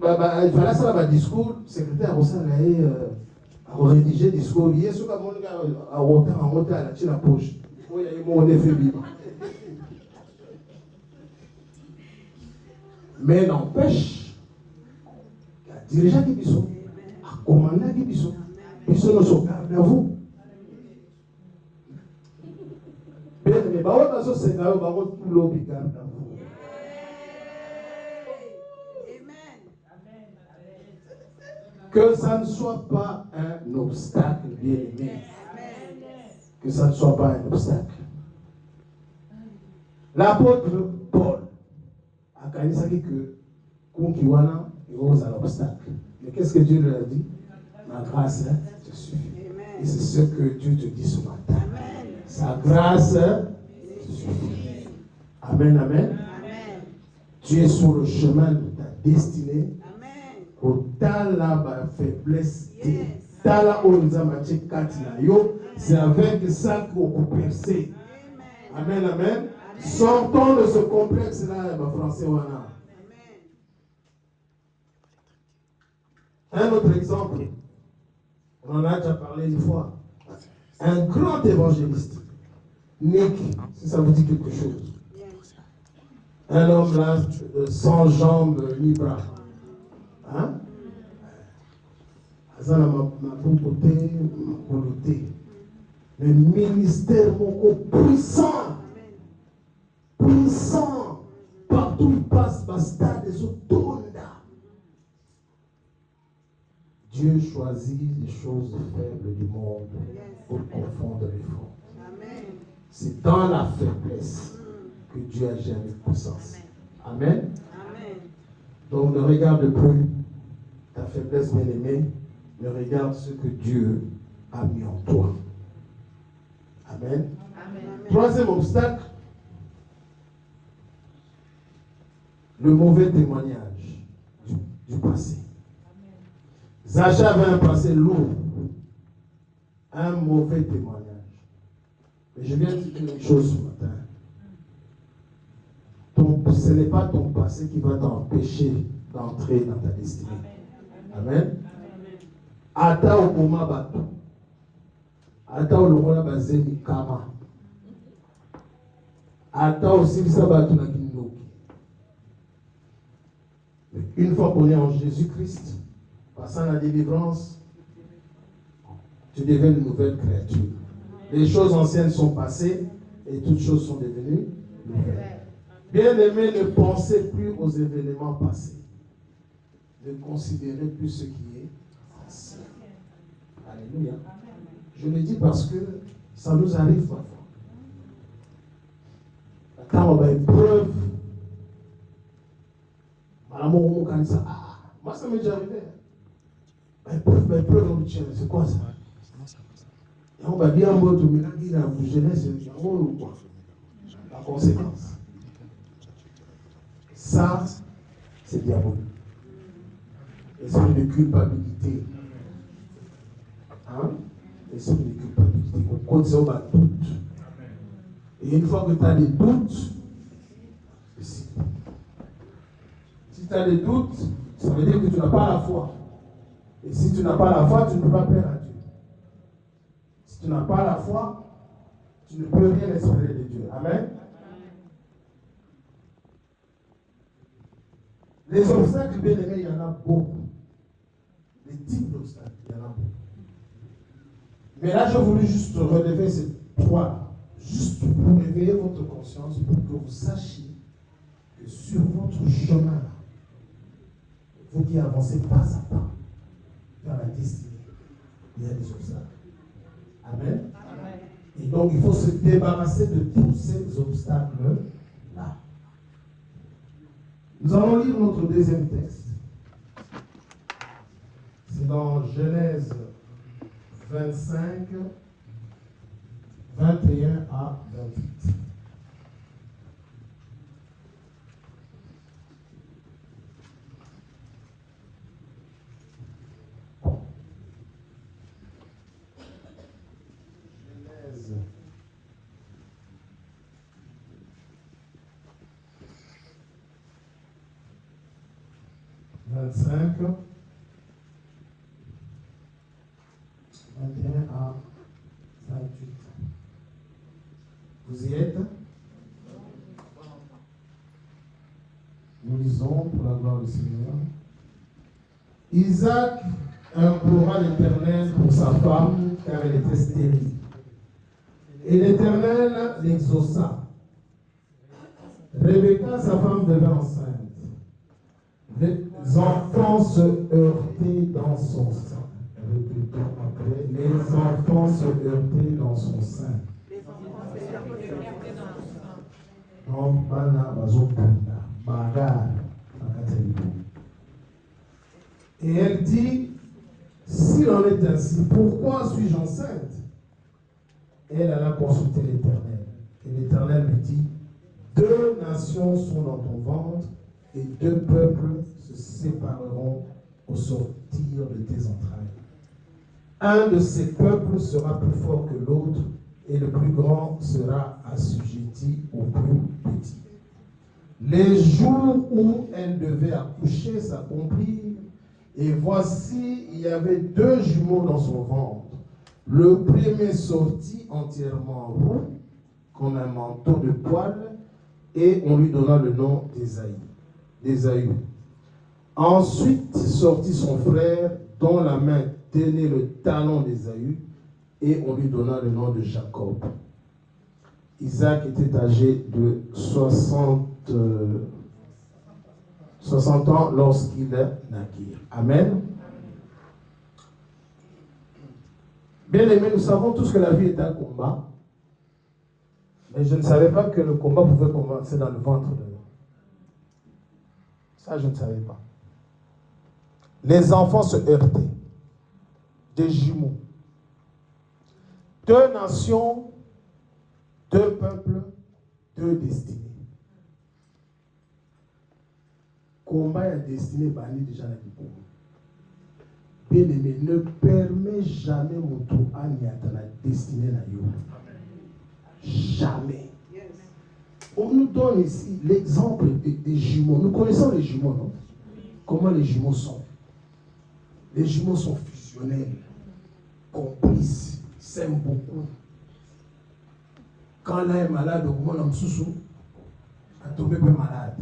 Speaker 3: il fallait ça dans discours, le secrétaire a rédigé le discours. Il y a ce qu'on a monté à la poche. Il y a mon effet vivant. Mais n'empêche, il y a dirigeant qui sont, un commandant qui sont, ils sont garde à vous. Mais c'est garde à vous. Que ça ne soit pas un obstacle, bien aimé. Que ça ne soit pas un obstacle. L'apôtre Paul a dit que Kunkiwana est un obstacle. Mais qu'est-ce que Dieu lui a dit? Ma grâce te suffit. Et c'est ce que Dieu te dit ce matin. Sa grâce te suffit. Amen, amen. Tu es sur le chemin de ta destinée. Pour ta faiblesse, ta c'est avec ça qu'on peut percer. Amen, amen. Sortons de ce complexe-là, français. Un autre exemple, on en a déjà parlé une fois. Un grand évangéliste, Nick, si ça vous dit quelque chose. Un homme là, sans jambes ni bras. Hein? Le ministère puissant. Puissant. Partout il passe, basta des autres. Dieu choisit les choses faibles du monde pour confondre les forts. C'est dans la faiblesse que Dieu agit avec puissance. Amen. Donc ne regarde plus ta faiblesse, bien-aimée, mais regarde ce que Dieu a mis en toi. Amen. Troisième obstacle, le mauvais témoignage du passé. Zacha avait un passé lourd, un mauvais témoignage. Mais je viens de dire une chose ce matin. Ce n'est pas ton passé qui va t'empêcher d'entrer dans ta destinée. Amen. Ata okoma bato. Ata olongola bazeli kama. Ata osilisa bato na kindoki. Une fois qu'on est en Jésus-Christ, passant la délivrance, Tu deviens une nouvelle créature. Les choses anciennes sont passées et toutes choses sont devenues nouvelles. Bien-aimé, ne pensez plus aux événements passés. Ne considérez plus ce qui est ancien. Alléluia. Je le dis parce que ça nous arrive parfois. Quand on a une preuve, moi ça m'est déjà arrivé. Ma preuve, c'est quoi ça? Et on va dire en mode jeunesse, la conséquence. Ça, c'est diabolique. Esprit de culpabilité. Hein? Esprit de culpabilité. Quand c'est un doute. Et une fois que tu as des doutes, si tu as des doutes, ça veut dire que tu n'as pas la foi. Et si tu n'as pas la foi, tu ne peux pas plaire à Dieu. Si tu n'as pas la foi, tu ne peux rien espérer de Dieu. Amen. Les obstacles, bien aimés, il y en a beaucoup. Les types d'obstacles, il y en a beaucoup. Mais là, j'ai voulu juste relever ces trois-là. Juste pour réveiller votre conscience, pour que vous sachiez que sur votre chemin, vous qui avancez pas à pas vers la destinée, il y a des obstacles. Amen. Amen. Et donc, il faut se débarrasser de tous ces obstacles-là. Nous allons lire notre deuxième texte. C'est dans Genèse 25, 21 à 28. Genèse 25, 21 à 28. Vous y êtes? Nous lisons pour la gloire du Seigneur. Isaac implora l'Éternel pour sa femme, car elle était stérile. Et l'Éternel l'exauça. Rebecca, sa femme, devint enceinte. Les enfants se heurtaient dans son sein. Répétons après. Les enfants se heurtaient dans son sein. Et elle dit, s'il en est ainsi, pourquoi suis-je enceinte? Elle alla consulter l'Éternel. Et l'Éternel lui dit, 2 nations sont dans ton ventre, et 2 peuples se sépareront au sortir de tes entrailles. Un de ces peuples sera plus fort que l'autre, et le plus grand sera assujetti au plus petit. Les jours où elle devait accoucher s'accomplirent, et voici, il y avait 2 jumeaux dans son ventre. Le premier sortit entièrement roux, comme un manteau de poil, et on lui donna le nom d'Ésaü. Ensuite sortit son frère, dont la main tenait le talon d'Ésaü, et on lui donna le nom de Jacob. Isaac était âgé de 60 ans lorsqu'il naquit. Amen. Bien aimé, nous savons tous que la vie est un combat, mais je ne savais pas que le combat pouvait commencer dans le ventre de l'homme. Ça, je ne savais pas. Les enfants se heurtaient. Des jumeaux. 2 nations, 2 peuples, 2 destinées. Combat et destinée banni déjà la vie. Bien aimé, ne permets jamais mon tour à la destinée na yo. Jamais. On nous donne ici l'exemple des jumeaux. Nous connaissons les jumeaux, non? Comment les jumeaux sont? Les jumeaux sont fusionnels, complices, s'aiment beaucoup. Quand l'un est malade, au moment où sous a tombé peu malade.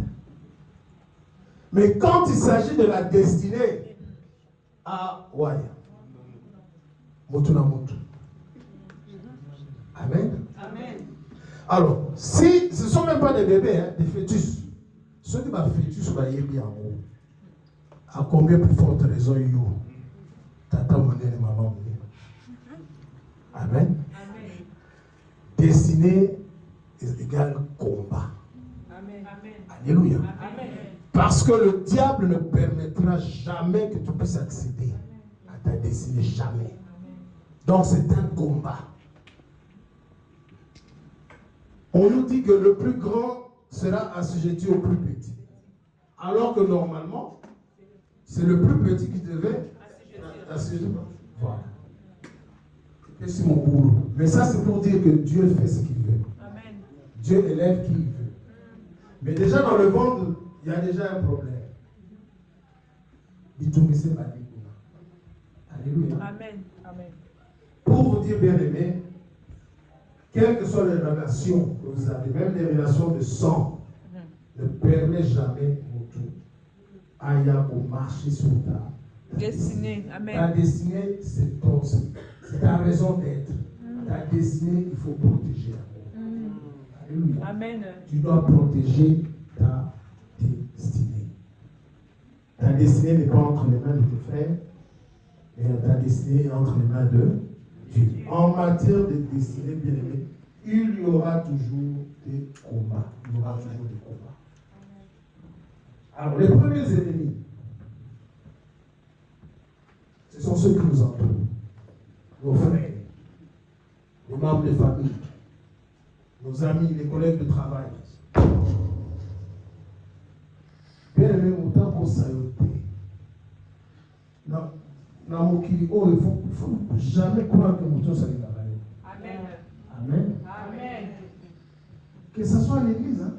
Speaker 3: Mais quand il s'agit de la destinée, ah ouais. Motuna motu. Amen.
Speaker 4: Amen.
Speaker 3: Alors, si ce ne sont même pas des bébés, hein, des fœtus, ceux qui sont fœtus, va y bien en haut. À combien plus forte raison you? Tata monnaie et maman monnaie. Amen.
Speaker 4: Amen.
Speaker 3: Destinée égale combat.
Speaker 4: Amen. Amen.
Speaker 3: Alléluia.
Speaker 4: Amen.
Speaker 3: Parce que le diable ne permettra jamais que tu puisses accéder à ta destinée. Jamais. Donc c'est un combat. On nous dit que le plus grand sera assujetti au plus petit. Alors que normalement, c'est le plus petit qui devait assujettir. Voilà. Et c'est mon boulot. Mais ça, c'est pour dire que Dieu fait ce qu'il veut.
Speaker 4: Amen.
Speaker 3: Dieu élève qui il veut. Mais déjà dans le ventre, il y a déjà un problème. Alléluia.
Speaker 4: Amen. Amen.
Speaker 3: Pour vous dire, bien aimé, quelles que soient les relations que vous avez, même les relations de sang, ne permet jamais à marcher sur ta
Speaker 4: Destinée. Amen.
Speaker 3: Ta destinée, c'est ta raison d'être. Ta destinée, il faut protéger. Alléluia.
Speaker 4: Amen.
Speaker 3: Tu dois protéger ta destinée. Ta destinée n'est pas entre les mains de tes frères, mais ta destinée est entre les mains de Dieu. En matière de destinée, bien aimé, il y aura toujours des combats. Il y aura toujours des combats. Alors, les premiers ennemis, ce sont ceux qui nous entourent. Nos frères, les membres de famille, nos amis, les collègues de travail. Bien aimé, autant pour saluter. Dans mon kili, oh, il ne faut jamais croire que mon Dieu s'est Amen. Amen.
Speaker 4: Amen.
Speaker 3: Que ce soit à l'église. Hein?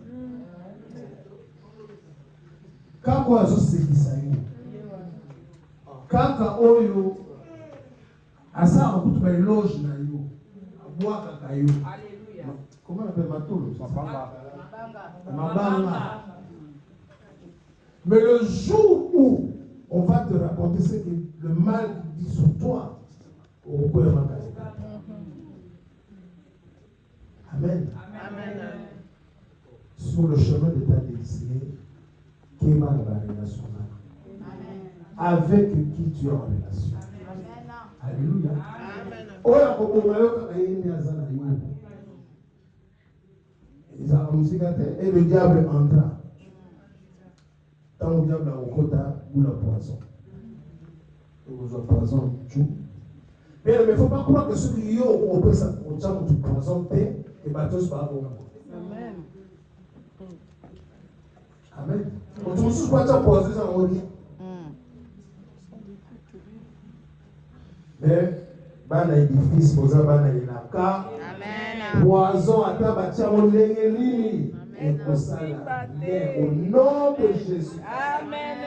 Speaker 3: Quand quoi, je sais qui ça y est. Quand oyo, à ça, on peut trouver loge na yo. À boire kakayo.
Speaker 4: Alléluia.
Speaker 3: Comment on appelle Matolo? Mabanga. Mais le jour où on va te raconter ce que le mal dit sur toi, au recours Amen.
Speaker 4: Amen.
Speaker 3: Sur le chemin de ta destinée, qui est mal la relation avec qui tu es en relation. Alléluia. Et le diable entra. Tant le diable a au côté ou la poison. Le poison, tout. Mais il ne faut pas croire que ceux qui ont au poison, et bateau se bat.
Speaker 4: Amen.
Speaker 3: Amen. On trouve tous pas ça poison, ça on dit. Mais, bana édifice, posa bana ilaka.
Speaker 4: Amen.
Speaker 3: Poison à tabatia mon lengeli. Et pour ça, au nom de Jésus.
Speaker 4: Amen.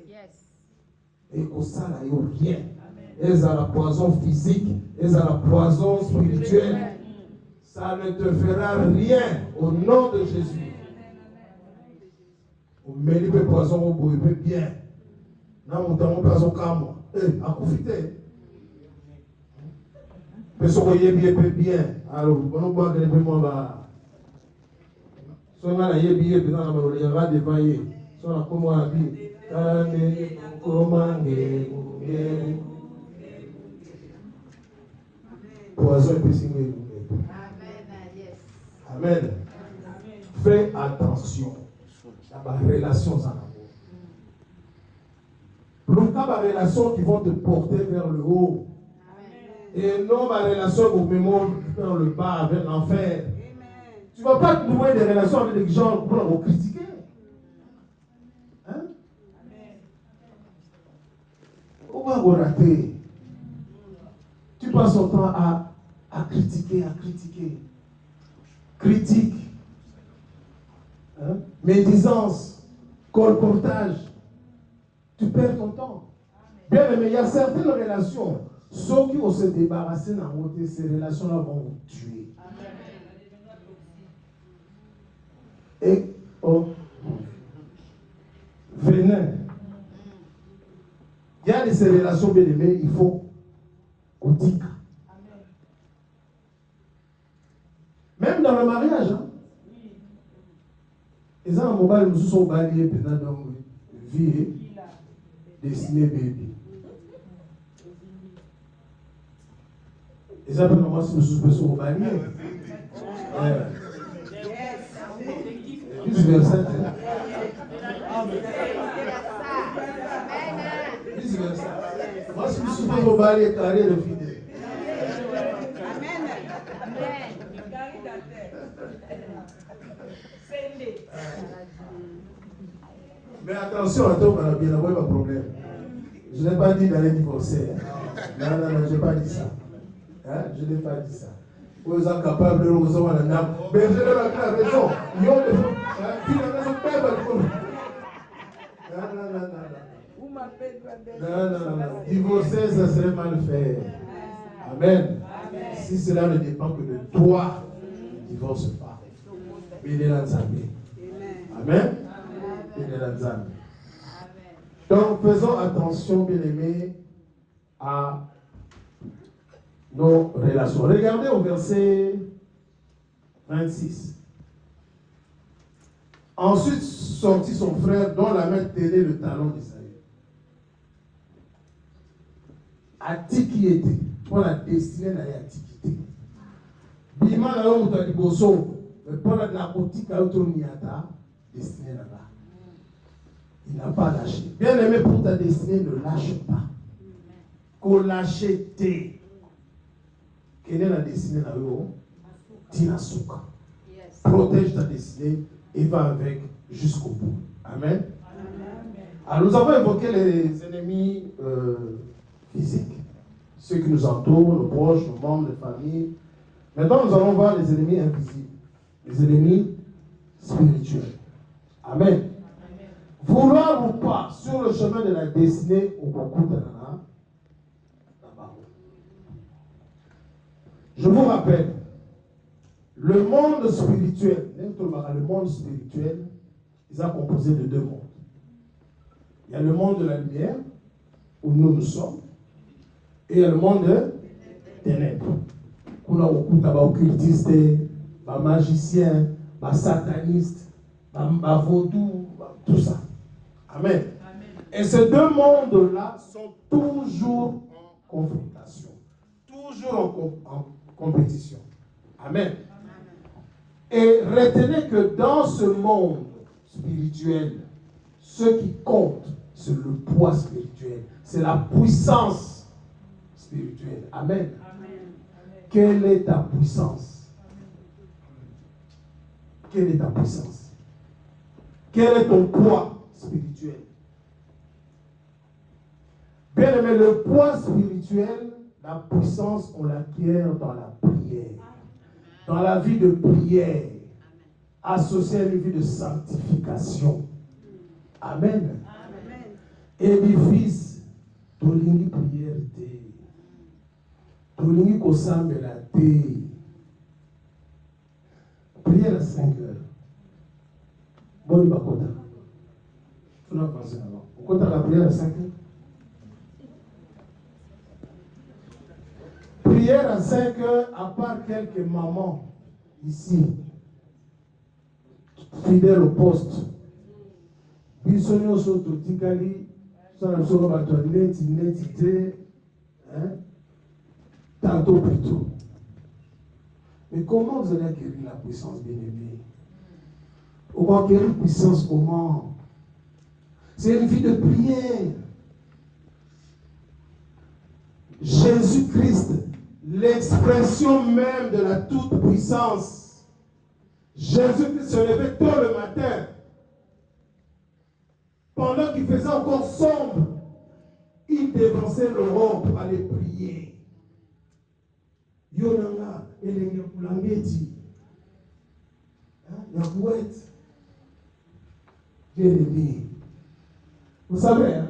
Speaker 5: Yes.
Speaker 3: Et pour ça, il n'y a rien. Et à la poison physique, et à la poison spirituelle. Ça ne te fera rien au nom de Jésus. Au menu de poison, au bout, il bien. Non, mon poison comme moi. Eh, à profiter. Mais ce que vous bien. Alors, on voit que les gens si on a les billets, on va dévailler. Si on a comment on dit, poison et puis Amen. Fais attention à les relations en amour. Le cas de relations qui vont te porter vers le haut. Et non ma relation pour me montrer vers le bas, vers l'enfer. Tu ne vas pas nouer des relations avec des gens pour vous critiquer. Hein? On va vous rater. Tu passes ton temps à critiquer, Critique. Hein? Médisance. Colportage. Tu perds ton temps. Bien, mais il y a certaines relations. Ceux qui vont se débarrasser dans votre ces relations-là vont vous tuer. Et venin. Il y a des ces relations bien aimées, il faut Kotika. Même dans le mariage, hein. Ils ont un mobile, nous sommes balayés pendant vie destiné bébé. Ils ont un moment si nous sommes balayés. Vice versa. Vice versa. Moi, si nous sommes balayés, carré de fidèle. Mais attention, attends, on a bien avoué pas problème. Je n'ai pas dit d'aller divorcer. Non, je n'ai pas dit ça. Hein? Je n'ai pas dit ça. Vous êtes capables de recevoir la nappe. Mais je n'ai pas raison. Ils ont raison. Non. Divorcer, ça serait mal fait. Amen. Si cela ne dépend que de toi, ne divorce pas. Béni la Nzambe. Amen. Béni la Nzambe. Donc, faisons attention, bien-aimés, à nos relations. Regardez au verset 26. Ensuite sortit son frère dont la main tenait le talon d'Isaïe. Antiquité, pour la destinée de l'antiquité. Bima na yo muta liboso, mais pour la boutique à Autoniata, destinée là-bas. Il n'a pas lâché. Bien aimé, pour ta destinée, ne lâche pas. Qu'on lâche t'es. Quelle est la destinée là-haut? Tinasuka. Protège ta destinée et va avec jusqu'au bout. Amen. Alors nous avons évoqué les ennemis physiques. Ceux qui nous entourent, nos proches, nos membres de famille. Maintenant, nous allons voir les ennemis invisibles. Les ennemis spirituels. Amen. Vouloir ou pas, sur le chemin de la destinée, au beaucoup d'anana, je vous rappelle, le monde spirituel, il est composé de deux mondes. Il y a le monde de la lumière, où nous sommes, et il y a le monde de ténèbres. On a beaucoup d'occultistes, des magiciens, des satanistes, des vaudous, tout ça. Amen. Et ces deux mondes-là sont toujours en confrontation, toujours en compétition. Amen. Et retenez que dans ce monde spirituel, ce qui compte, c'est le poids spirituel, c'est la puissance spirituelle. Amen. Quelle est ta puissance? Quelle est ta puissance? Quel est ton poids spirituel? Bien aimé, le poids spirituel, la puissance, on l'acquiert dans la prière. Dans la vie de prière, associée à une vie de sanctification. Amen. Édifice, tolingi prière té. Tolingi kosambe la té. Prière à 5 heures. Bon, il va compter. Tu n'as pas pensé avant. On compte la prière à 5 heures. Prière à 5 heures, à part quelques mamans ici, fidèles au poste. Bisonio soto tikali, sana solo batouadine, tinetite, tantôt plus tôt. Mais comment vous allez acquérir la puissance, bien-aimée? On va acquérir puissance comment? C'est une vie de prière. Jésus-Christ, l'expression même de la toute-puissance. Jésus-Christ se levait tôt le matin. Pendant qu'il faisait encore sombre, il dévançait l'aurore pour aller prier. Yonanga, Elenge Kulangeti, Yakouet, bien-aimé. Vous savez,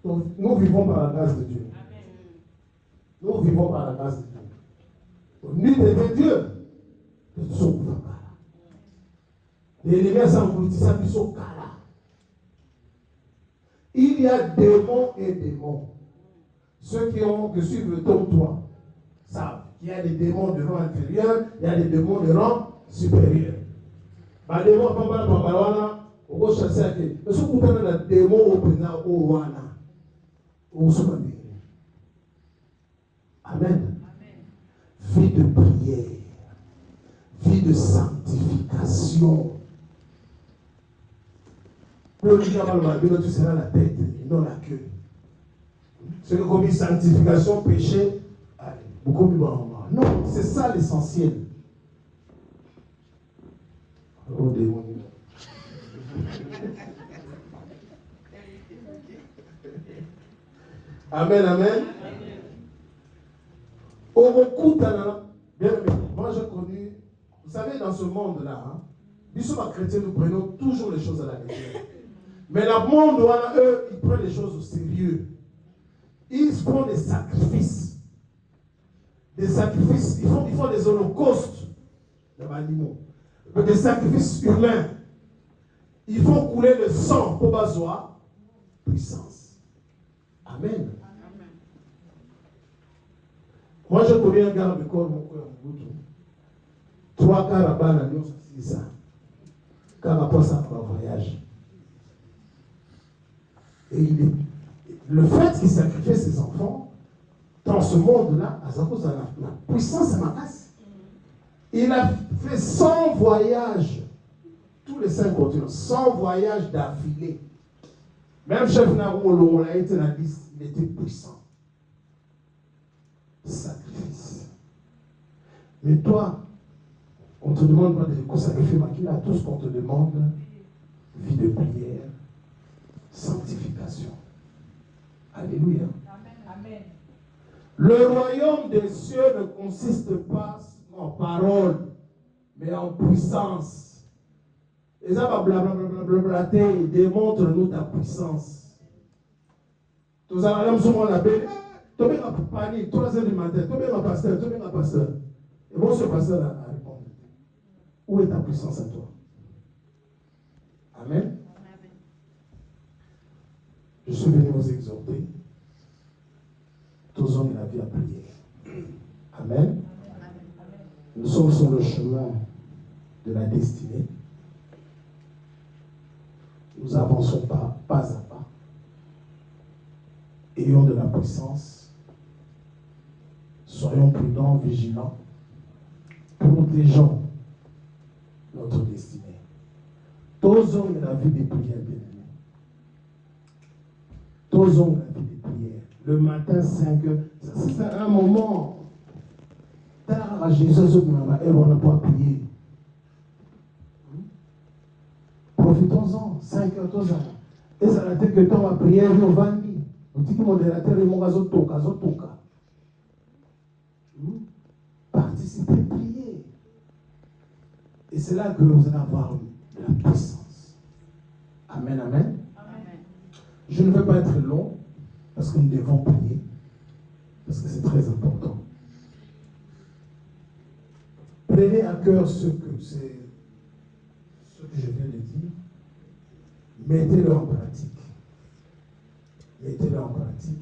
Speaker 3: donc, nous vivons par la grâce de Dieu. Nous vivons par la grâce de Dieu. Donc, nul de Dieu, nous sommes pas là. Les ennemis s'engloutissent, ils sont là. Il y a démons et démons. Ceux qui suivent le tome 3 savent qu'il y a des démons de rang inférieur, il y a des démons de rang supérieur. Les démons, on va chasser à qui? Mais si vous avez un démon au président, au wana, au souverain. Amen. Vie de prière, vie de sanctification. Tu seras la tête et non la queue. Ceux qui ont commis sanctification, péché, beaucoup plus bon. Non, c'est ça l'essentiel. Oh, démon. Amen, amen. Au beaucoup bien aimé, moi j'ai connu, vous savez, dans ce monde-là, nous sommes chrétiens, nous prenons toujours les choses à la légère. Mais le monde, eux, ils prennent les choses au sérieux. Ils font des sacrifices. Des sacrifices, ils font des holocaustes d'animaux. Des sacrifices humains. Ils font couler le sang pour basoir puissance. Amen. Moi, je connais un gars de corps, mon frère, mon goutte. 3 quarts là-bas, la nuit, c'est ça. Car après ça, on va voyage. Et le fait qu'il sacrifie ses enfants, dans ce monde-là, à cause de la puissance de ma race, il a fait 100 voyages, tous les 5 continents, 100 voyages d'affilée. Même chef Narou, on l'a été la liste, il était puissant. Sacrifice. Mais toi, on ne te demande pas de sacrifier, mais à tout ce qu'on te demande, vie de prière, sanctification. Alléluia.
Speaker 4: Amen.
Speaker 3: Le royaume des cieux ne consiste pas en parole, mais en puissance. Et ça va blablabla, démontre-nous ta puissance. Tous allons souvent la paix. Tu viens à panique, 3h du matin, tu viens à pasteur. Et bon, ce pasteur a répondu. Où est ta puissance à toi? Amen. Je suis venu vous exhorter. Tous hommes la vie à prier. Amen. Nous sommes sur le chemin de la destinée. Nous avançons pas à pas. Ayons de la puissance. Soyons prudents, vigilants. Protégeons notre destinée. Tous hommes la vie des prières, bien aimés. Tous hommes la vie des prières. Le matin, 5 heures. C'est un moment. Tard, Jésus, on n'a pas prié. Profitons-en. 5 heures, tous ans. Et ça a été que temps à prier, on va venir. On dit que modérateur est mon gazo toka. Participez, priez. Et c'est là que vous allez avoir de la puissance. Amen, amen. Je ne veux pas être long, parce que nous devons prier, parce que c'est très important. Prenez à cœur ce que je viens de dire. Mettez-le en pratique. Mettez-le en pratique.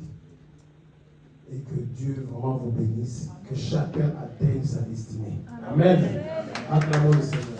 Speaker 3: Et que Dieu vraiment vous bénisse, que chacun atteigne sa destinée. Amen. Acclamons le Seigneur.